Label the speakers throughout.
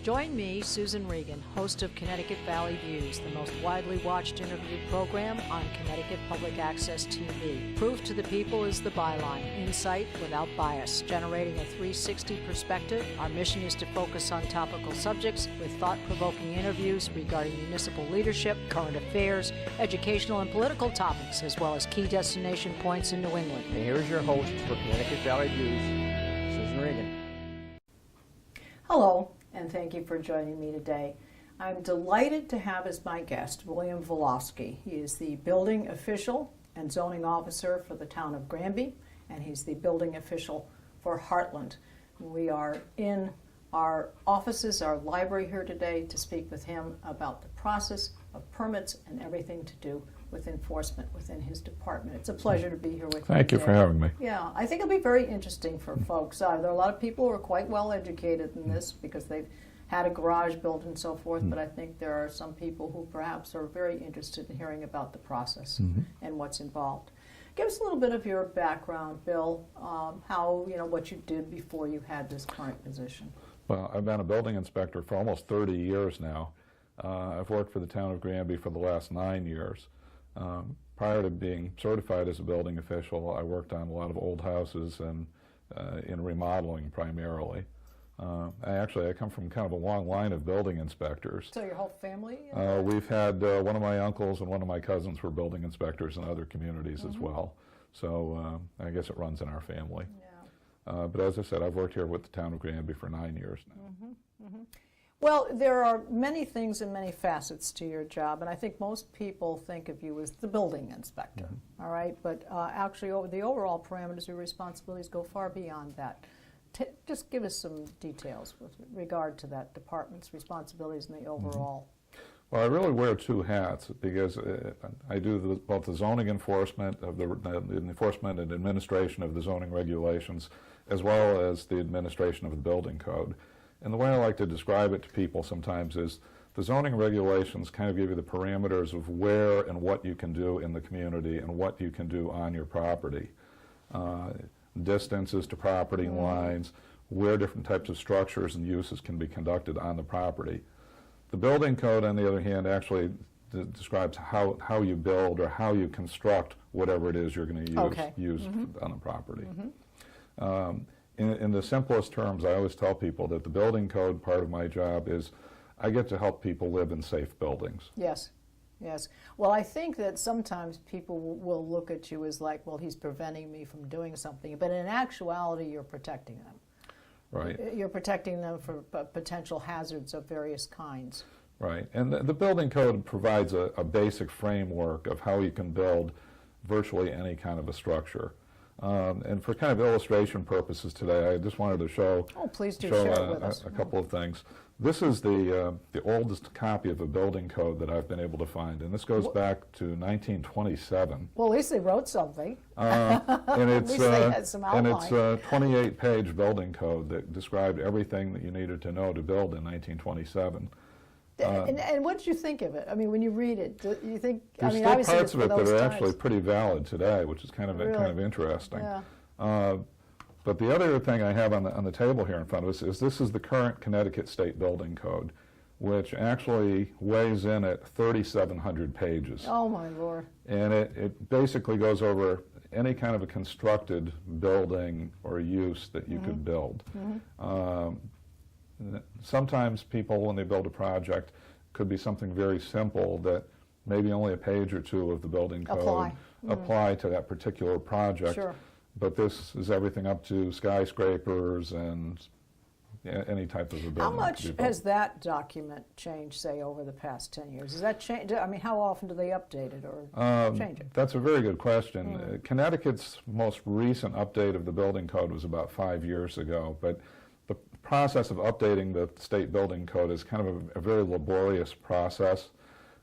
Speaker 1: Join me, Susan Regan, host of Connecticut Valley Views, the most widely watched interview program on Connecticut Public Access TV. Proof to the people is the byline, insight without bias, generating a 360 perspective. Our mission is to focus on topical subjects with thought-provoking interviews regarding municipal leadership, current affairs, educational and political topics, as well as key destination points in New England.
Speaker 2: And here's your host for Connecticut Valley Views, Susan Regan.
Speaker 1: Hello, and thank you for joining me today. I'm delighted to have as my guest William Volosky. He is the building official and zoning officer for the town of Granby, and he's the building official for Heartland. We are in our offices, our library here today to speak with him about the process of permits and everything to do with enforcement within his department. It's a pleasure to be here with you.
Speaker 3: Thank you for having me.
Speaker 1: Yeah, I think it'll be very interesting for folks. There are a lot of people who are quite well educated in this because they've had a garage built and so forth, but I think there are some people who perhaps are very interested in hearing about the process and what's involved. Give us a little bit of your background, Bill, what you did before you had this current position.
Speaker 3: Well, I've been a building inspector for almost 30 years now. I've worked for the town of Granby for the last 9 years. Prior to being certified as a building official, I worked on a lot of old houses and in remodeling primarily. I come from kind of a long line of building inspectors.
Speaker 1: So your whole family?
Speaker 3: We've had one of my uncles and one of my cousins were building inspectors in other communities as well. So I guess it runs in our family.
Speaker 1: Yeah.
Speaker 3: But as I said, I've worked here with the town of Granby for 9 years now.
Speaker 1: Well, there are many things and many facets to your job, and I think most people think of you as the building inspector, all right? But actually, the overall parameters of responsibilities go far beyond that. Just give us some details with regard to that department's responsibilities and the overall.
Speaker 3: Well, I really wear two hats because I do both the zoning enforcement of the enforcement and administration of the zoning regulations, as well as the administration of the building code. And the way I like to describe it to people sometimes is the zoning regulations kind of give you the parameters of where and what you can do in the community and what you can do on your property. Distances to property lines, where different types of structures and uses can be conducted on the property. The building code, on the other hand, actually describes how you build or how you construct whatever it is you're going to use on the property. In the simplest terms, I always tell people that the building code part of my job is I get to help people live in safe buildings.
Speaker 1: Yes, yes. Well, I think that sometimes people will look at you as like, well, he's preventing me from doing something, but in actuality, you're protecting them.
Speaker 3: Right.
Speaker 1: You're protecting them for potential hazards of various kinds.
Speaker 3: Right, and the building code provides a basic framework of how you can build virtually any kind of a structure. And for kind of illustration purposes today, I just wanted to show,
Speaker 1: please do share it with us.
Speaker 3: A couple of things. This is the oldest copy of a building code that I've been able to find, and this goes back to 1927.
Speaker 1: Well, at least they wrote something.
Speaker 3: And it's,
Speaker 1: at least they had some outline.
Speaker 3: And it's a 28-page building code that described everything that you needed to know to build in 1927.
Speaker 1: And what did you think of it? I mean, when you read it, do you think?
Speaker 3: There's
Speaker 1: I mean,
Speaker 3: still
Speaker 1: obviously
Speaker 3: parts of it that are
Speaker 1: times.
Speaker 3: actually pretty valid today, which is kind of interesting.
Speaker 1: Yeah.
Speaker 3: But the other thing I have on the table here in front of us is this is the current Connecticut State Building Code, which actually weighs in at 3,700 pages.
Speaker 1: Oh my Lord!
Speaker 3: And it basically goes over any kind of a constructed building or use that you could build. Sometimes people, when they build a project, could be something very simple that maybe only a page or two of the building code apply to that particular project.
Speaker 1: Sure.
Speaker 3: But this is everything up to skyscrapers and any type of a building.
Speaker 1: How much has that document changed, say, over the past 10 years? Has that changed? I mean, how often do they update it or change it?
Speaker 3: That's a very good question. Connecticut's most recent update of the building code was about 5 years ago, but the process of updating the state building code is kind of a very laborious process,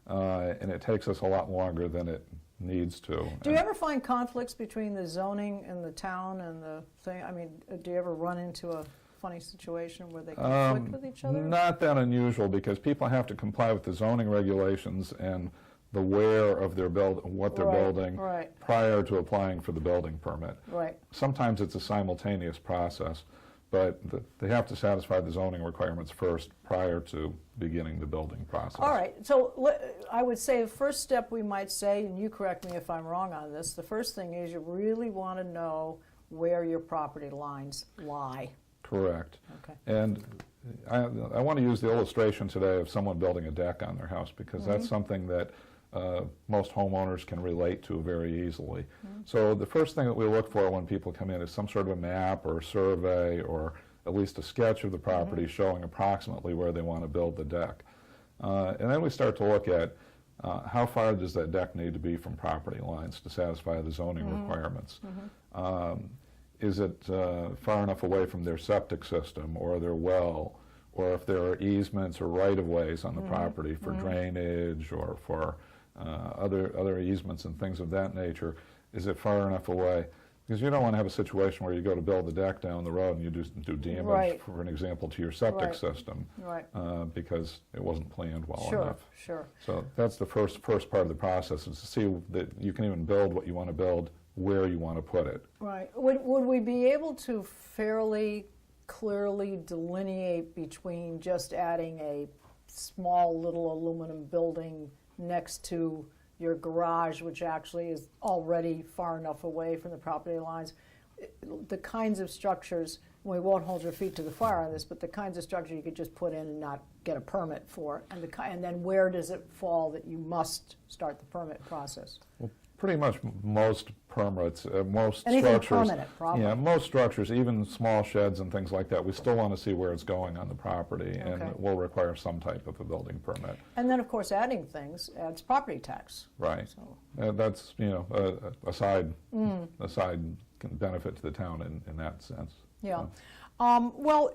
Speaker 3: and it takes us a lot longer than it needs to.
Speaker 1: Do you ever find conflicts between the zoning and the town and the thing? I mean, do you ever run into a funny situation where they conflict with each other?
Speaker 3: Not that unusual, because people have to comply with the zoning regulations and the where of their what they're building prior to applying for the building permit.
Speaker 1: Right.
Speaker 3: Sometimes it's a simultaneous process, but they have to satisfy the zoning requirements first prior to beginning the building process.
Speaker 1: All right, so I would say the first step we might say, and you correct me if I'm wrong on this, the first thing is you really want to know where your property lines lie.
Speaker 3: Correct.
Speaker 1: Okay.
Speaker 3: And I want to use the illustration today of someone building a deck on their house, because that's something that most homeowners can relate to very easily. So the first thing that we look for when people come in is some sort of a map or a survey or at least a sketch of the property showing approximately where they want to build the deck. And then we start to look at how far does that deck need to be from property lines to satisfy the zoning requirements. Is it far enough away from their septic system or their well, or if there are easements or right-of-ways on the property for drainage or for other easements and things of that nature, is it far enough away? Because you don't want to have a situation where you go to build the deck down the road and you do damage,
Speaker 1: Right.
Speaker 3: for an example, to your septic
Speaker 1: Right.
Speaker 3: system,
Speaker 1: Right.
Speaker 3: because it wasn't planned well
Speaker 1: Sure,
Speaker 3: enough.
Speaker 1: sure.
Speaker 3: So that's the first part of the process, is to see that you can even build what you want to build where you want to put it.
Speaker 1: Right. Would we be able to fairly clearly delineate between just adding a small little aluminum building next to your garage, which actually is already far enough away from the property lines, the kinds of structures, we won't hold your feet to the fire on this, but the kinds of structure you could just put in and not get a permit for, and then where does it fall that you must start the permit process?
Speaker 3: Pretty much most permits, most
Speaker 1: Anything
Speaker 3: structures.
Speaker 1: permanent, probably.
Speaker 3: Yeah, most structures, even small sheds and things like that, we still want to see where it's going on the property, and
Speaker 1: Okay.
Speaker 3: it will require some type of a building permit.
Speaker 1: And then, of course, adding things adds property tax.
Speaker 3: Right.
Speaker 1: So,
Speaker 3: That's, a side benefit to the town in that sense.
Speaker 1: yeah.
Speaker 3: So,
Speaker 1: Well,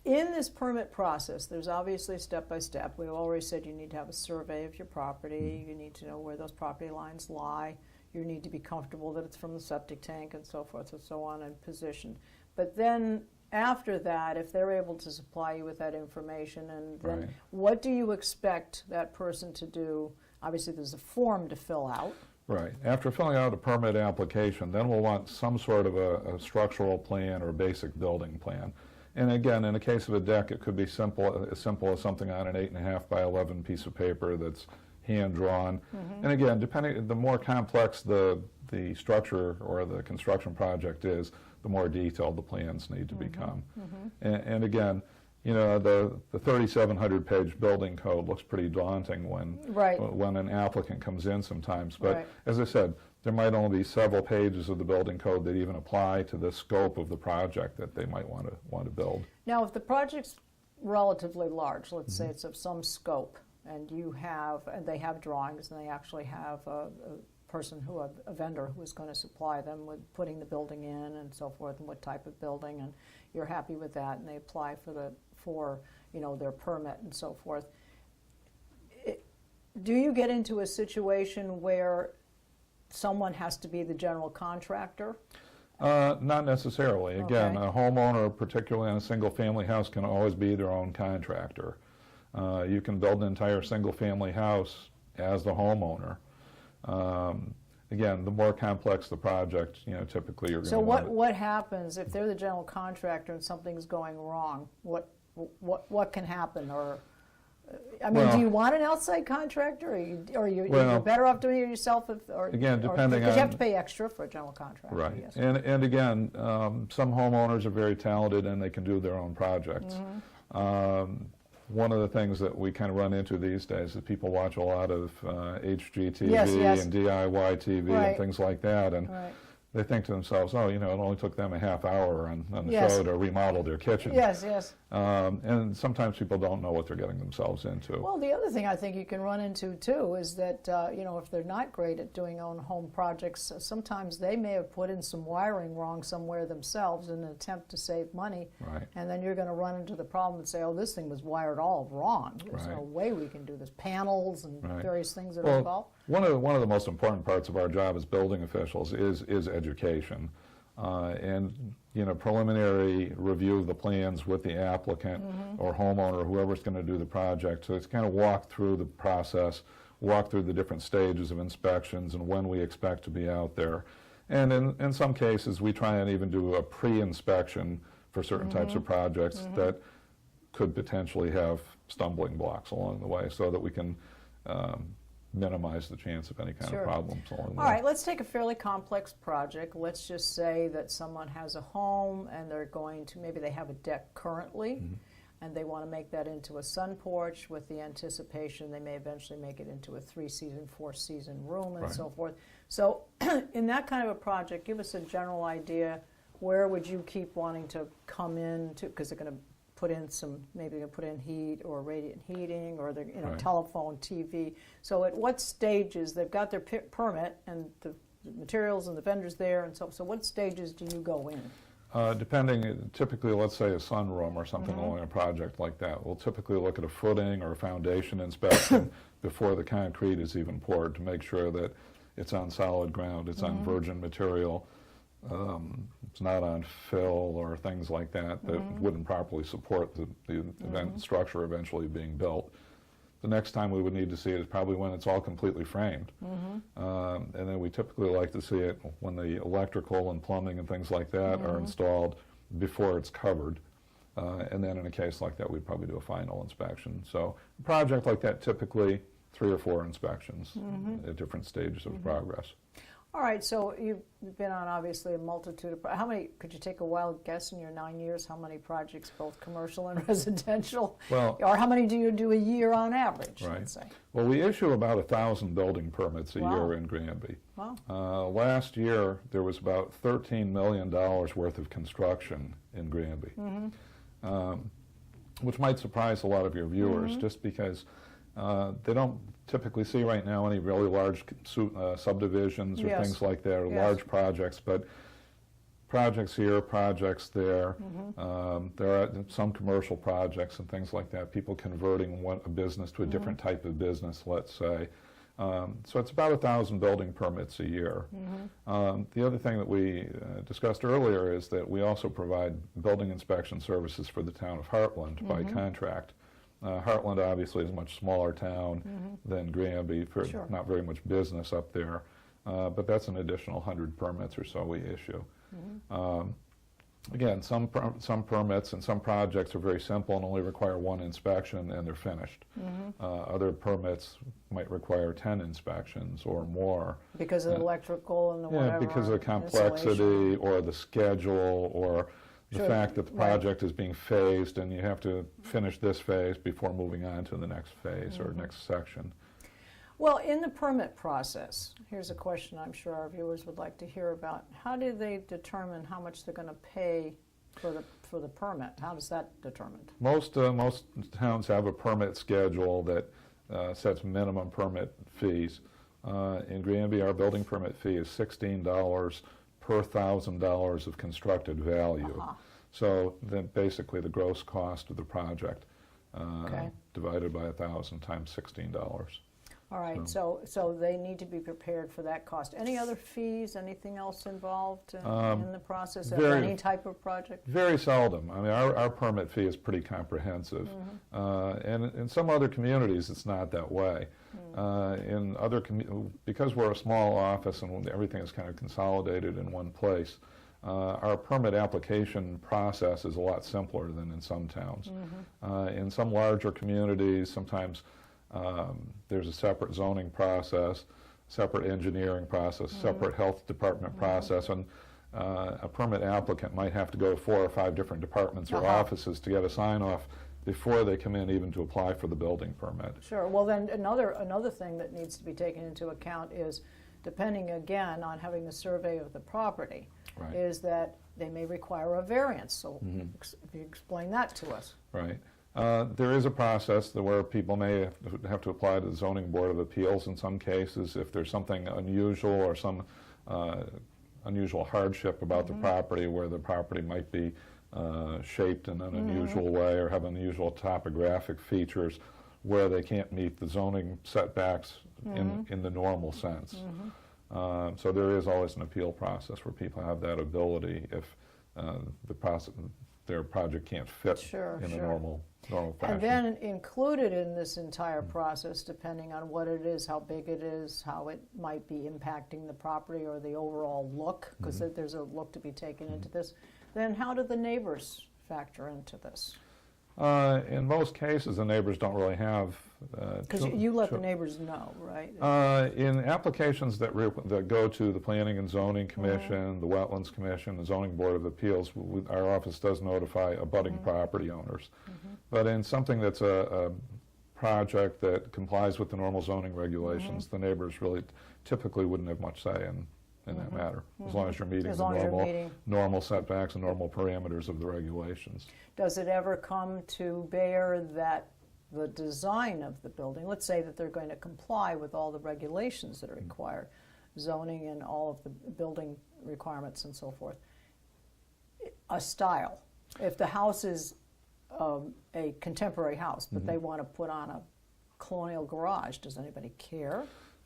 Speaker 1: in this permit process, there's obviously step by step. We already said you need to have a survey of your property. You need to know where those property lines lie. You need to be comfortable that it's from the septic tank and so forth and so on and positioned. But then after that, if they're able to supply you with that information, and then
Speaker 3: Right.
Speaker 1: what do you expect that person to do? Obviously, there's a form to fill out.
Speaker 3: Right. After filling out a permit application, then we'll want some sort of a structural plan or basic building plan. And again, in the case of a deck, it could be as simple as something on an 8.5 by 11 piece of paper that's hand-drawn. And again, the more complex the structure or the construction project is, the more detailed the plans need to become. And again, the 3,700-page building code looks pretty daunting
Speaker 1: Right.
Speaker 3: when an applicant comes in sometimes. But
Speaker 1: Right.
Speaker 3: as I said, there might only be several pages of the building code that even apply to the scope of the project that they might want to build.
Speaker 1: Now, if the project's relatively large, let's say it's of some scope, and they have drawings, and they actually have a vendor who is going to supply them with putting the building in and so forth, and what type of building, and you're happy with that, and they apply for their permit and so forth. Do you get into a situation where someone has to be the general contractor?
Speaker 3: Not necessarily. Again,
Speaker 1: Okay.
Speaker 3: a homeowner, particularly on a single-family house, can always be their own contractor. You can build an entire single-family house as the homeowner. Again, the more complex the project, typically you're going to
Speaker 1: So
Speaker 3: want
Speaker 1: what happens if they're the general contractor and something's going wrong? What can happen? Or
Speaker 3: Well-
Speaker 1: do you want an outside contractor, or you're
Speaker 3: Well,
Speaker 1: better off doing it yourself?
Speaker 3: again, depending
Speaker 1: because you have
Speaker 3: on-
Speaker 1: to pay extra for a general contractor.
Speaker 3: Right.
Speaker 1: Yes.
Speaker 3: And again, some homeowners are very talented and they can do their own projects. One of the things that we kind of run into these days is people watch a lot of HGTV
Speaker 1: Yes.
Speaker 3: and DIY TV
Speaker 1: Right.
Speaker 3: and things like that, and
Speaker 1: Right.
Speaker 3: they think to themselves, oh, it only took them a half hour on the
Speaker 1: Yes.
Speaker 3: show to remodel their kitchen.
Speaker 1: Yes, yes.
Speaker 3: And sometimes people don't know what they're getting themselves into.
Speaker 1: Well, the other thing I think you can run into too is that if they're not great at doing own home projects, sometimes they may have put in some wiring wrong somewhere themselves in an attempt to save money,
Speaker 3: Right.
Speaker 1: and then you're going to run into the problem and say, "Oh, this thing was wired all wrong. There's no
Speaker 3: Right.
Speaker 1: way we can do this." Panels and
Speaker 3: Right.
Speaker 1: various things that are
Speaker 3: Well,
Speaker 1: involved.
Speaker 3: one of the most important parts of our job as building officials is education. And preliminary review of the plans with the applicant or homeowner, whoever's going to do the project. So it's kind of walk through the process, walk through the different stages of inspections and when we expect to be out there. And in some cases, we try and even do a pre-inspection for certain types of projects that could potentially have stumbling blocks along the way, so that we can minimize the chance of any kind
Speaker 1: Sure.
Speaker 3: of problems along the
Speaker 1: All
Speaker 3: way.
Speaker 1: right, let's take a fairly complex project. Let's just say that someone has a home and they're going to, maybe they have a deck currently, and they want to make that into a sun porch with the anticipation they may eventually make it into a 3-season, 4-season room and
Speaker 3: Right.
Speaker 1: so forth. So in that kind of a project, give us a general idea, where would you keep wanting to come in to, because they're going to put in some, maybe they're going to put in heat or radiant heating, or they're,
Speaker 3: Right.
Speaker 1: telephone, TV. So at what stages, they've got their permit and the materials and the vendors there, and so what stages do you go in?
Speaker 3: Depending, typically, let's say a sunroom or something along a project like that, we'll typically look at a footing or a foundation inspection before the concrete is even poured, to make sure that it's on solid ground, it's on virgin material, it's not on fill or things like that that wouldn't properly support the structure eventually being built. The next time we would need to see it is probably when it's all completely framed. And then we typically like to see it when the electrical and plumbing and things like that are installed before it's covered. And then in a case like that, we'd probably do a final inspection. So a project like that, typically 3 or 4 inspections at different stages of progress.
Speaker 1: All right, so you've been on obviously a multitude of, how many, could you take a wild guess in your 9 years, how many projects, both commercial and residential?
Speaker 3: Well,
Speaker 1: or how many do you do a year on average,
Speaker 3: right.
Speaker 1: let's say?
Speaker 3: Well, we issue about 1,000 building permits a
Speaker 1: Wow.
Speaker 3: year in Granby.
Speaker 1: Wow.
Speaker 3: Last year, there was about $13 million worth of construction in Granby, which might surprise a lot of your viewers, just because they don't typically see right now any really large subdivisions or
Speaker 1: Yes.
Speaker 3: things like that, or
Speaker 1: Yes.
Speaker 3: large projects, but projects here, projects there. There are some commercial projects and things like that, people converting a business to a different type of business, let's say. So it's about 1,000 building permits a year. The other thing that we discussed earlier is that we also provide building inspection services for the town of Heartland by contract. Heartland obviously is a much smaller town than Granby,
Speaker 1: Sure.
Speaker 3: not very much business up there, but that's an additional 100 permits or so we issue. Again, some permits and some projects are very simple and only require 1 inspection and they're finished. Other permits might require 10 inspections or more.
Speaker 1: Because of the electrical and the
Speaker 3: Yeah,
Speaker 1: whatever.
Speaker 3: because of the
Speaker 1: insulation.
Speaker 3: complexity or the schedule or the
Speaker 1: Sure,
Speaker 3: fact that the
Speaker 1: right.
Speaker 3: project is being phased and you have to finish this phase before moving on to the next phase or next section.
Speaker 1: Well, in the permit process, here's a question I'm sure our viewers would like to hear about. How do they determine how much they're going to pay for the permit? How is that determined?
Speaker 3: Most towns have a permit schedule that sets minimum permit fees. In Granby, our building permit fee is $16 per $1,000 of constructed value. So then basically the gross cost of the project
Speaker 1: Okay.
Speaker 3: divided by 1,000 times $16.
Speaker 1: All right, so they need to be prepared for that cost. Any other fees, anything else involved in the process of
Speaker 3: very-
Speaker 1: any type of project?
Speaker 3: Very seldom. I mean, our permit fee is pretty comprehensive. And in some other communities, it's not that way. In other because we're a small office and everything is kind of consolidated in one place, our permit application process is a lot simpler than in some towns. In some larger communities, sometimes there's a separate zoning process, separate engineering process, separate health department process, and a permit applicant might have to go to 4 or 5 different departments or offices to get a sign-off before they come in even to apply for the building permit.
Speaker 1: Sure. Well, then another thing that needs to be taken into account is, depending again on having the survey of the property,
Speaker 3: Right.
Speaker 1: is that they may require a variance. So if you explain that to us.
Speaker 3: Right. There is a process where people may have to apply to the Zoning Board of Appeals in some cases if there's something unusual or some unusual hardship about the property, where the property might be shaped in an unusual way or have unusual topographic features where they can't meet the zoning setbacks in the normal sense. So there is always an appeal process where people have that ability if their project can't fit in a normal fashion.
Speaker 1: And then included in this entire process, depending on what it is, how big it is, how it might be impacting the property or the overall look, because there's a look to be taken into this, Then how do the neighbors factor into this?
Speaker 3: In most cases, the neighbors don't really have.
Speaker 1: Because you let the neighbors know, right?
Speaker 3: In applications that go to the Planning and Zoning Commission, the Wetlands Commission, the Zoning Board of Appeals, our office does notify abutting property owners. But in something that's a project that complies with the normal zoning regulations, the neighbors really typically wouldn't have much say in that matter, as long as you're meeting the normal setbacks and normal parameters of the regulations.
Speaker 1: Does it ever come to bear that the design of the building, let's say that they're going to comply with all the regulations that are required, zoning and all of the building requirements and so forth, a style? If the house is a contemporary house, but they want to put on a colonial garage, does anybody care?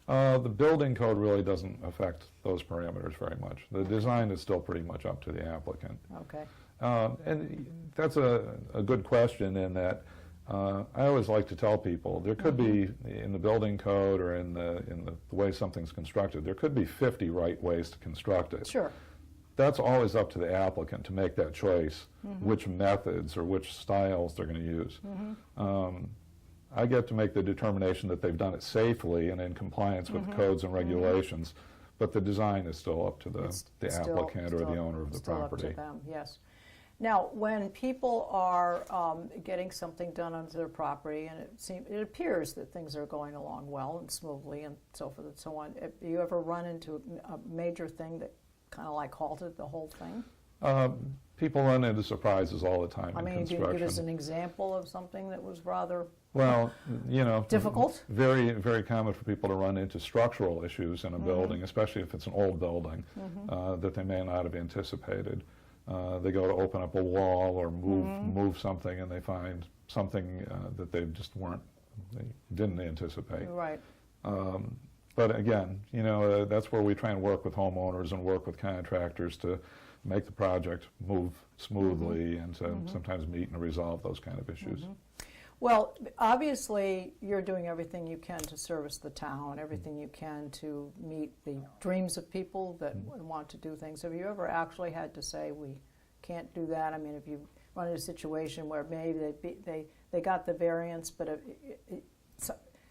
Speaker 3: The building code really doesn't affect those parameters very much. The design is still pretty much up to the applicant.
Speaker 1: Okay.
Speaker 3: And that's a good question in that I always like to tell people there could be, in the building code or in the way something's constructed, there could be 50 right ways to construct it.
Speaker 1: Sure.
Speaker 3: That's always up to the applicant to make that choice, which methods or which styles they're going to use. I get to make the determination that they've done it safely and in compliance with the codes and regulations, but the design is still up to the applicant or the owner of the property.
Speaker 1: Still up to them, yes. Now, when people are getting something done on their property, and it appears that things are going along well and smoothly and so forth and so on, have you ever run into a major thing that kind of like halted the whole thing?
Speaker 3: People run into surprises all the time in construction.
Speaker 1: Can you give us an example of something that was rather
Speaker 3: difficult? Very, very common for people to run into structural issues in a building, especially if it's an old building, that they may not have anticipated. They go to open up a wall or move something, and they find something that they didn't anticipate.
Speaker 1: Right.
Speaker 3: But again, that's where we try and work with homeowners and work with contractors to make the project move smoothly and to sometimes meet and resolve those kind of issues.
Speaker 1: Well, obviously, you're doing everything you can to service the town, everything you can to meet the dreams of people that want to do things. Have you ever actually had to say, we can't do that? I mean, if you run into a situation where maybe they got the variance, but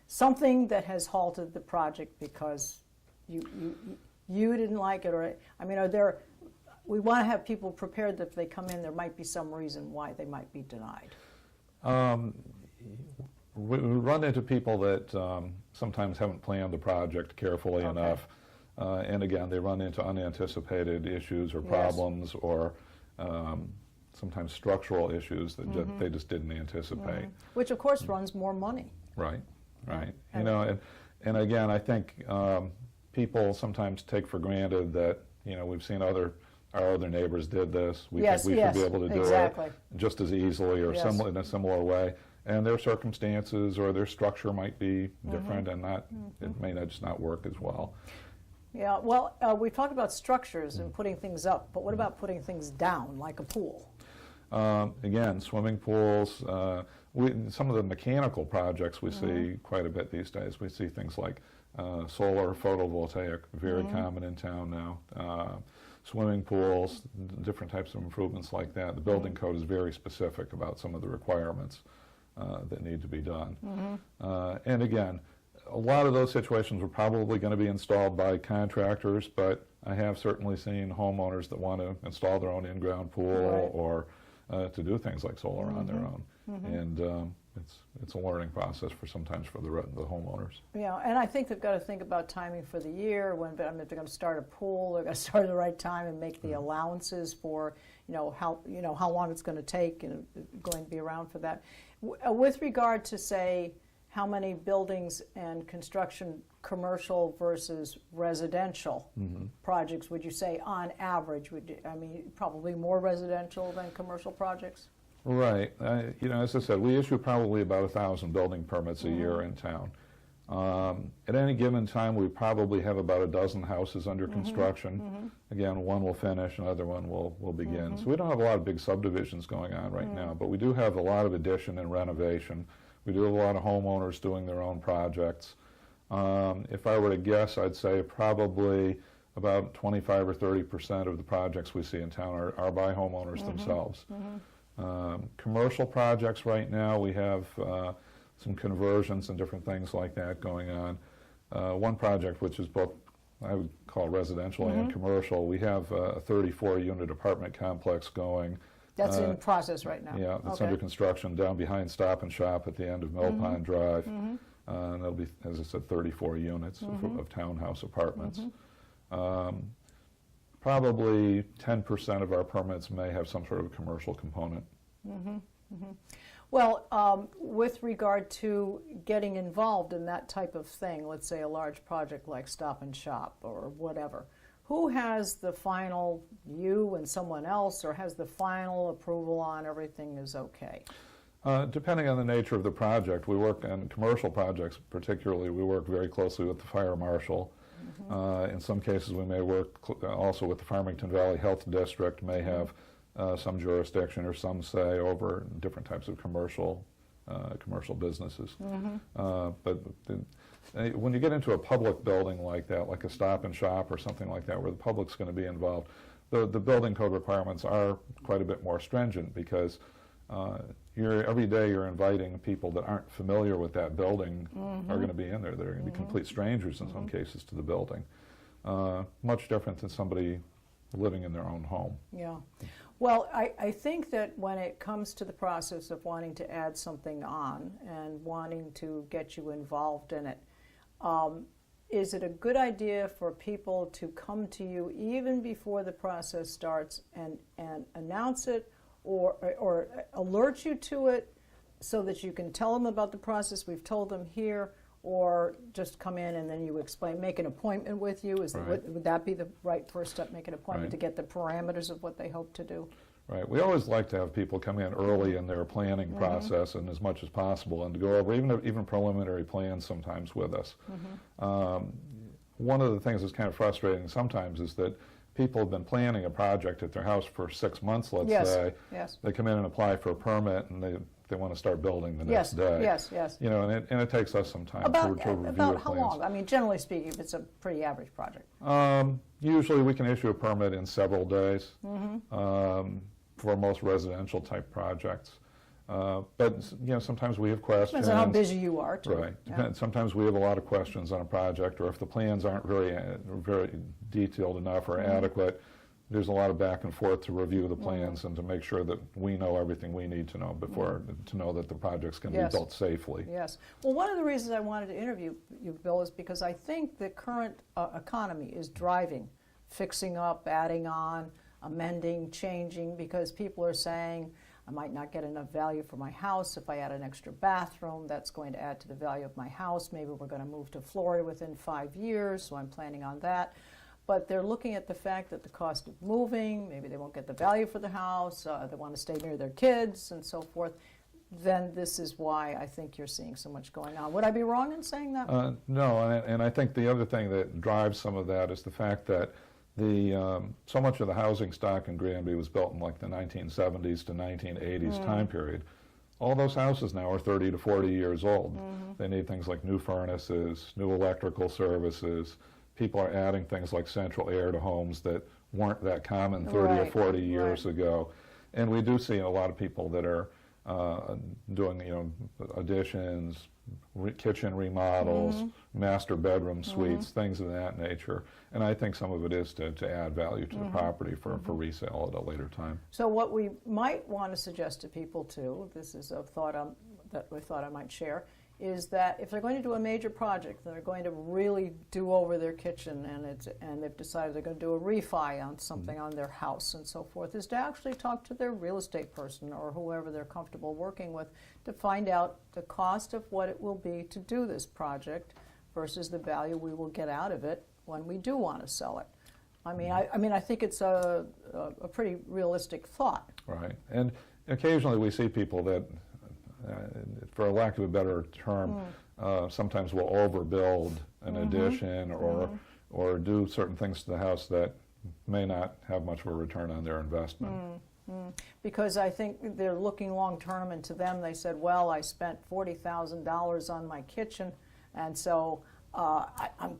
Speaker 1: something that has halted the project because you didn't like it, or, I mean, we want to have people prepared that if they come in, there might be some reason why they might be denied.
Speaker 3: We run into people that sometimes haven't planned the project carefully enough, and again, they run into unanticipated issues or problems or sometimes structural issues that they just didn't anticipate.
Speaker 1: Which, of course, runs more money.
Speaker 3: Right, right. And again, I think people sometimes take for granted that, we've seen our other neighbors did this. We think we should be able to do it just as easily or in a similar way. And their circumstances or their structure might be different, and it may just not work as well.
Speaker 1: Yeah, well, we talked about structures and putting things up, but what about putting things down, like a pool?
Speaker 3: Again, swimming pools. Some of the mechanical projects we see quite a bit these days. We see things like solar photovoltaic, very common in town now. Swimming pools, different types of improvements like that. The building code is very specific about some of the requirements that need to be done. And again, a lot of those situations are probably going to be installed by contractors, but I have certainly seen homeowners that want to install their own in-ground pool or to do things like solar on their own. And it's a learning process sometimes for the homeowners.
Speaker 1: Yeah, and I think they've got to think about timing for the year. If they're going to start a pool, they've got to start at the right time and make the allowances for how long it's going to take and going to be around for that. With regard to, say, how many buildings and construction, commercial versus residential projects would you say on average? Probably more residential than commercial projects?
Speaker 3: Right. As I said, we issue probably about 1,000 building permits a year in town. At any given time, we probably have about a dozen houses under construction. Again, one will finish, another one will begin. So we don't have a lot of big subdivisions going on right now, but we do have a lot of addition and renovation. We do have a lot of homeowners doing their own projects. If I were to guess, I'd say probably about 25 or 30% of the projects we see in town are by homeowners themselves. Commercial projects right now, we have some conversions and different things like that going on. One project, which is both, I would call residential and commercial, we have a 34-unit apartment complex going.
Speaker 1: That's in process right now?
Speaker 3: Yeah, it's under construction down behind Stop and Shop at the end of Mill Pond Drive. And that'll be, as I said, 34 units of townhouse apartments. Probably 10% of our permits may have some sort of commercial component.
Speaker 1: Well, with regard to getting involved in that type of thing, let's say a large project like Stop and Shop or whatever, who has the final, you and someone else, or has the final approval on everything is okay?
Speaker 3: Depending on the nature of the project, we work on commercial projects particularly, we work very closely with the fire marshal. In some cases we may work also with the Farmington Valley Health District, may have some jurisdiction or some say over different types of commercial businesses. But when you get into a public building like that, like a Stop and Shop or something like that, where the public's going to be involved, the building code requirements are quite a bit more stringent because every day you're inviting people that aren't familiar with that building are going to be in there. They're going to be complete strangers in some cases to the building. Much different than somebody living in their own home.
Speaker 1: Yeah. Well, I think that when it comes to the process of wanting to add something on and wanting to get you involved in it, is it a good idea for people to come to you even before the process starts and announce it or alert you to it so that you can tell them about the process, we've told them here, or just come in and then you explain, make an appointment with you? Would that be the right first step, make an appointment to get the parameters of what they hope to do?
Speaker 3: Right. We always like to have people come in early in their planning process and as much as possible, and to go over even preliminary plans sometimes with us. One of the things that's kind of frustrating sometimes is that people have been planning a project at their house for 6 months, let's say.
Speaker 1: Yes.
Speaker 3: They come in and apply for a permit and they want to start building the next day.
Speaker 1: Yes.
Speaker 3: You know, and it takes us some time to review
Speaker 1: About how
Speaker 3: plans.
Speaker 1: long? I mean, generally speaking, if it's a pretty average project.
Speaker 3: Usually we can issue a permit in several days for most residential type projects. But you know, sometimes we have questions.
Speaker 1: Depends on how busy you are, too.
Speaker 3: Right. Yeah. Sometimes we have a lot of questions on a project, or if the plans aren't very detailed enough or adequate, there's a lot of back and forth to review the plans and to make sure that we know everything we need to know before to know that the project's going to be built safely.
Speaker 1: Yes. Well, one of the reasons I wanted to interview you, Bill, is because I think the current economy is driving fixing up, adding on, amending, changing, because people are saying, I might not get enough value for my house. If I add an extra bathroom, that's going to add to the value of my house. Maybe we're going to move to Florida within 5 years, so I'm planning on that. But they're looking at the fact that the cost of moving, maybe they won't get the value for the house, they want to stay near their kids and so forth. Then this is why I think you're seeing so much going on. Would I be wrong in saying that?
Speaker 3: No, and I think the other thing that drives some of that is the fact that so much of the housing stock in Granby was built in like the 1970s to 1980s time period. All those houses now are 30 to 40 years old. They need things like new furnaces, new electrical services. People are adding things like central air to homes that weren't that common 30 or 40 years ago. And we do see a lot of people that are doing, additions, kitchen remodels, master bedroom suites, things of that nature. And I think some of it is to add value to the property for resale at a later time.
Speaker 1: So what we might want to suggest to people too, this is a thought that we thought I might share, is that if they're going to do a major project, they're going to really do over their kitchen, and they've decided they're going to do a refi on something on their house and so forth, is to actually talk to their real estate person or whoever they're comfortable working with to find out the cost of what it will be to do this project versus the value we will get out of it when we do want to sell it. I mean, I think it's a pretty realistic thought.
Speaker 3: Right, and occasionally we see people that, for a lack of a better term, sometimes will overbuild an addition or do certain things to the house that may not have much of a return on their investment. Because
Speaker 1: I think they're looking long term, and to them they said, well, I spent $40,000 on my kitchen, and so I'm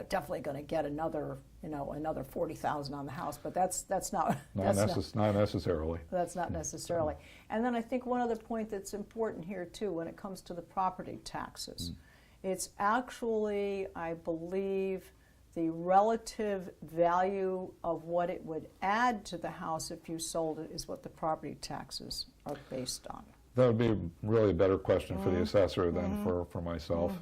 Speaker 1: definitely going to get another, another 40,000 on the house, but that's not
Speaker 3: Not necessarily.
Speaker 1: That's not necessarily. And then I think one other point that's important here too, when it comes to the property taxes, it's actually, I believe, the relative value of what it would add to the house if you sold it is what the property taxes are based on.
Speaker 3: That would be really a better question for the assessor than for myself.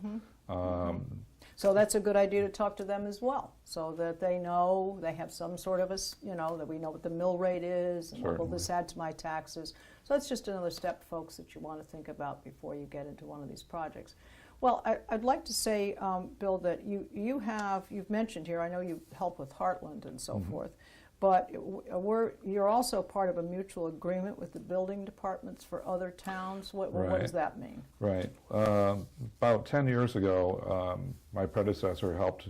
Speaker 1: So that's a good idea to talk to them as well, so that they know, they have some sort of that we know what the mill rate is, and what will this add to my taxes. So that's just another step, folks, that you want to think about before you get into one of these projects. Well, I'd like to say, Bill, that you've mentioned here, I know you help with Heartland and so forth, but you're also part of a mutual agreement with the building departments for other towns. What does that mean?
Speaker 3: Right. About 10 years ago, my predecessor helped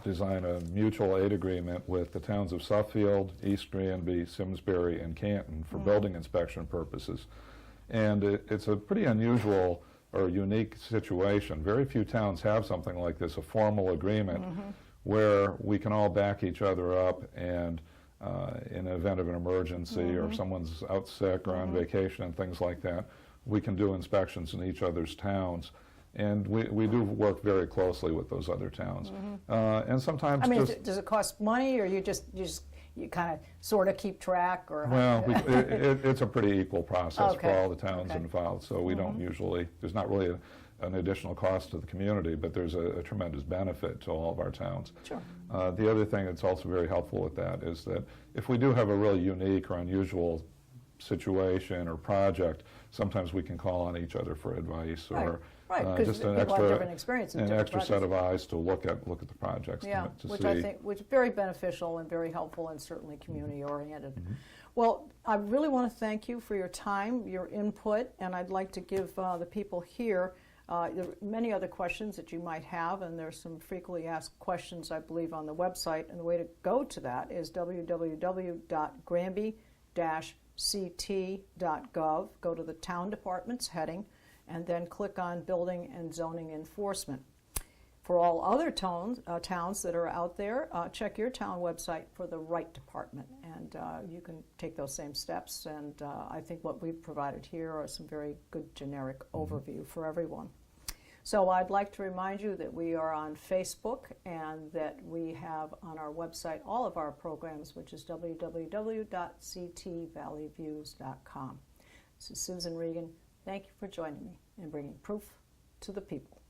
Speaker 3: design a mutual aid agreement with the towns of Suffield, East Granby, Simsbury, and Canton for building inspection purposes. And it's a pretty unusual or unique situation. Very few towns have something like this, a formal agreement where we can all back each other up, and in the event of an emergency or if someone's out sick or on vacation and things like that, we can do inspections in each other's towns. And we do work very closely with those other towns. And sometimes
Speaker 1: does it cost money, or you kind of sort of keep track? Or
Speaker 3: well, it's a pretty equal process for all the towns involved, so we don't usually, there's not really an additional cost to the community, but there's a tremendous benefit to all of our towns.
Speaker 1: Sure.
Speaker 3: The other thing that's also very helpful with that is that if we do have a really unique or unusual situation or project, sometimes we can call on each other for advice, or just an extra set of eyes to look at the projects.
Speaker 1: Yeah, I think is very beneficial and very helpful, and certainly community oriented. Well, I really want to thank you for your time, your input, and I'd like to give the people here there are many other questions that you might have, and there's some frequently asked questions, I believe, on the website, and the way to go to that is www.granby-ct.gov. Go to the Town Departments heading, and then click on Building and Zoning Enforcement. For all other towns that are out there, check your town website for the right department, and you can take those same steps. And I think what we've provided here are some very good generic overview for everyone. So I'd like to remind you that we are on Facebook, and that we have on our website all of our programs, which is www.ctvalleyviews.com. This is Susan Regan. Thank you for joining me in bringing proof to the people.